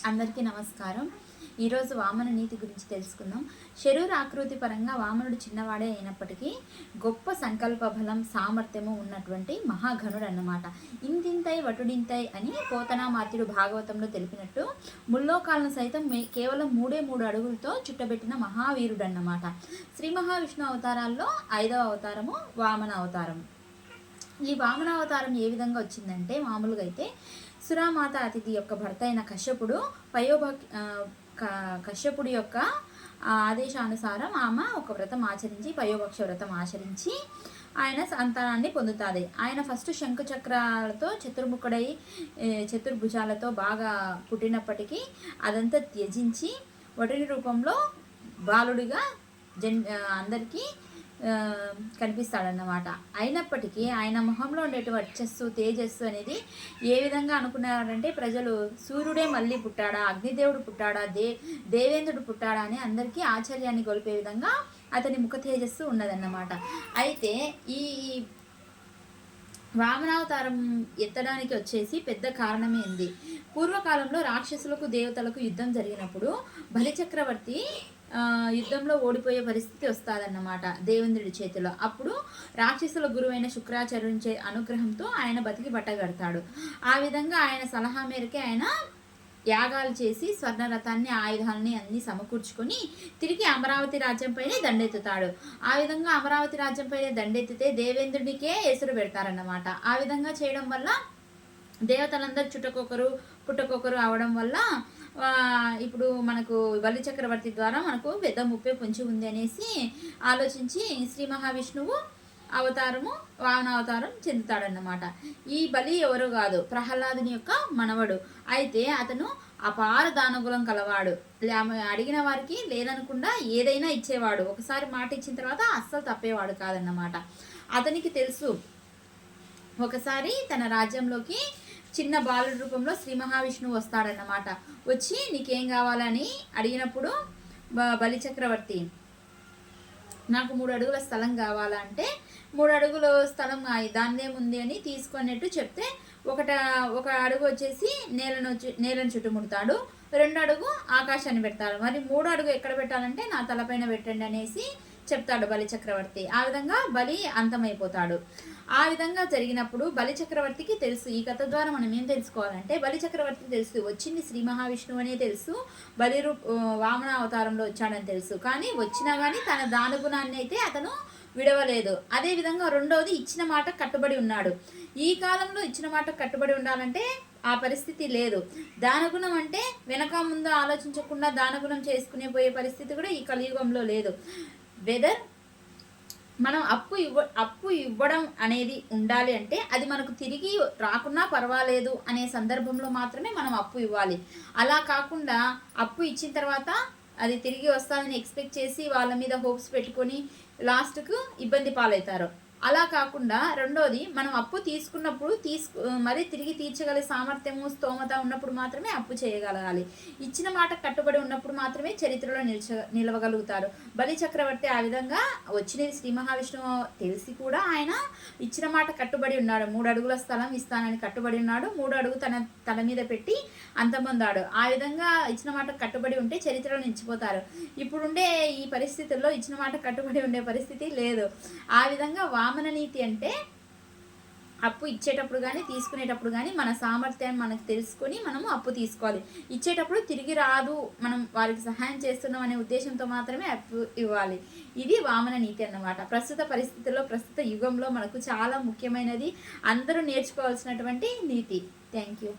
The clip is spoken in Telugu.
అందరికీ నమస్కారం. ఈరోజు వామన నీతి గురించి తెలుసుకుందాం. శరీర ఆకృతి పరంగా వామనుడు చిన్నవాడే అయినప్పటికీ గొప్ప సంకల్ప బలం, సామర్థ్యము ఉన్నటువంటి మహాఘనుడు అన్నమాట. ఇంతింతై వటుడింతై అని పోతనామాత్యుడు భాగవతంలో తెలిపినట్టు ముల్లోకాలను సైతం కేవలం 3 అడుగులతో చుట్టబెట్టిన మహావీరుడు అన్నమాట. శ్రీ మహావిష్ణు అవతారాల్లో 5వ అవతారము వామన అవతారం. ఈ వామన అవతారం ఏ విధంగా వచ్చిందంటే, మామూలుగా అయితే సురామాత అతిథి యొక్క భర్త అయిన కశ్యపుడు కశ్యపుడి యొక్క ఆదేశానుసారం ఆమె ఒక వ్రతం ఆచరించి, పయోభక్ష వ్రతం ఆచరించి ఆయన సంతానాన్ని పొందుతుంది. ఆయన ఫస్ట్ శంకు చక్రాలతో చతుర్ముఖుడై చతుర్భుజాలతో బాగా పుట్టినప్పటికీ అదంతా త్యజించి వటుని రూపంలో బాలుడిగా అందరికీ కనిపిస్తాడన్నమాట. అయినప్పటికీ ఆయన మొహంలో ఉండేటి వర్చస్సు, తేజస్సు అనేది ఏ విధంగా అనుకున్నారంటే, ప్రజలు సూర్యుడే మళ్ళీ పుట్టాడా, అగ్నిదేవుడు పుట్టాడా, దేవేంద్రుడు పుట్టాడా అని అందరికీ ఆశ్చర్యాన్ని గొలిపే విధంగా అతని ముఖ తేజస్సు ఉన్నదన్నమాట. అయితే ఈ వామనావతారం ఎత్తడానికి వచ్చేసి పెద్ద కారణమే ఉంది. పూర్వకాలంలో రాక్షసులకు దేవతలకు యుద్ధం జరిగినప్పుడు బలిచక్రవర్తి యుద్ధంలో ఓడిపోయే పరిస్థితి వస్తుందన్నమాట దేవేంద్రుడి చేతిలో. అప్పుడు రాక్షసుల గురువైన శుక్రాచార్యుని అనుగ్రహంతో ఆయన బతికి బట్టగడతాడు. ఆ విధంగా ఆయన సలహా మేరకే ఆయన యాగాలు చేసి స్వర్ణరథాన్ని, ఆయుధాలని అన్ని సమకూర్చుకొని తిరిగి అమరావతి రాజ్యంపైనే దండెత్తుతాడు. ఆ విధంగా అమరావతి రాజ్యంపైనే దండెత్తితే దేవేంద్రుడికే ఎసురు పెడతారన్నమాట. ఆ విధంగా చేయడం వల్ల దేవతలందరూ చుట్టకొకరు పుట్టకొకరు అవడం వల్ల ఇప్పుడు మనకు బలి చక్రవర్తి ద్వారా మనకు పెద్ద ముప్పే పొంచి ఉంది అనేసి ఆలోచించి శ్రీ మహావిష్ణువు అవతారము వామన అవతారం చెందుతాడన్నమాట. ఈ బలి ఎవరు కాదు, ప్రహ్లాదుని యొక్క మనవడు. అయితే అతను అపార దానగులం కలవాడు. అడిగిన వారికి లేదనకుండా ఏదైనా ఇచ్చేవాడు. ఒకసారి మాట ఇచ్చిన తర్వాత అస్సలు తప్పేవాడు కాదన్నమాట. అతనికి తెలుసు, ఒకసారి తన రాజ్యంలోకి చిన్న బాలుడి రూపంలో శ్రీ మహావిష్ణువు వస్తాడన్నమాట. వచ్చి నీకేం కావాలని అడిగినప్పుడు బలి చక్రవర్తి నాకు 3 అడుగుల స్థలం కావాలంటే 3 అడుగుల స్థలం దాన్నేముంది అని తీసుకున్నట్టు చెప్తే ఒక అడుగు వచ్చేసి నేలను చుట్టుముడతాడు, 2 అడుగు ఆకాశాన్ని పెడతాడు. మరి 3 అడుగు ఎక్కడ పెట్టాలంటే నా తలపైన పెట్టండి అనేసి చెప్తాడు బలి చక్రవర్తి. ఆ విధంగా బలి అంతమైపోతాడు. ఆ విధంగా జరిగినప్పుడు బలి చక్రవర్తికి తెలుసు. ఈ కథ ద్వారా మనం ఏం తెలుసుకోవాలంటే, బలి చక్రవర్తికి తెలుసు వచ్చింది శ్రీ మహావిష్ణువు అనే తెలుసు, వామన అవతారంలో వచ్చాడని తెలుసు. కానీ వచ్చినా కానీ తన దానగుణాన్ని అయితే అతను విడవలేదు. అదేవిధంగా రెండవది, ఇచ్చిన మాట కట్టుబడి ఉన్నాడు. ఈ కాలంలో ఇచ్చిన మాట కట్టుబడి ఉండాలంటే ఆ పరిస్థితి లేదు. దానగుణం అంటే వెనక ముందు ఆలోచించకుండా దానగుణం చేసుకునే పోయే పరిస్థితి కూడా ఈ కలియుగంలో లేదు. వెదర్ మనం అప్పు ఇవ్వడం అనేది ఉండాలి అంటే అది మనకు తిరిగి రాకున్నా పర్వాలేదు అనే సందర్భంలో మాత్రమే మనం అప్పు ఇవ్వాలి. అలా కాకుండా అప్పు ఇచ్చిన తర్వాత అది తిరిగి వస్తుందని ఎక్స్పెక్ట్ చేసి వాళ్ళ మీద హోప్స్ పెట్టుకొని లాస్ట్కు ఇబ్బంది పాలవుతారు. అలా కాకుండా రెండోది, మనం అప్పు తీసుకున్నప్పుడు మరి తిరిగి తీర్చగల సామర్థ్యము, స్తోమత ఉన్నప్పుడు మాత్రమే అప్పు చేయగలగాలి. ఇచ్చిన మాట కట్టుబడి ఉన్నప్పుడు మాత్రమే చరిత్రలో నిలవగలుగుతారు. బలి చక్రవర్తి ఆ విధంగా వచ్చినది శ్రీ మహావిష్ణువు తెలిసి కూడా ఆయన ఇచ్చిన మాట కట్టుబడి ఉన్నాడు. 3 అడుగుల స్థలం ఇస్తానని కట్టుబడి ఉన్నాడు. 3 అడుగు తన మీద పెట్టి అంతమొందాడు. ఆ విధంగా ఇచ్చిన మాట కట్టుబడి ఉంటే చరిత్రలో నిలిచిపోతారు. ఇప్పుడుండే ఈ పరిస్థితుల్లో ఇచ్చిన మాట కట్టుబడి ఉండే పరిస్థితి లేదు. ఆ విధంగా వామన నీతి అంటే అప్పు ఇచ్చేటప్పుడు కానీ తీసుకునేటప్పుడు కానీ మన సామర్థ్యాన్ని మనకు తెలుసుకొని మనము అప్పు తీసుకోవాలి. ఇచ్చేటప్పుడు తిరిగి రాదు, మనం వారికి సహాయం చేస్తున్నాం అనే ఉద్దేశంతో మాత్రమే అప్పు ఇవ్వాలి. ఇది వామన నీతి అన్నమాట. ప్రస్తుత పరిస్థితుల్లో, ప్రస్తుత యుగంలో మనకు చాలా ముఖ్యమైనది, అందరూ నేర్చుకోవాల్సినటువంటి నీతి. Thank you.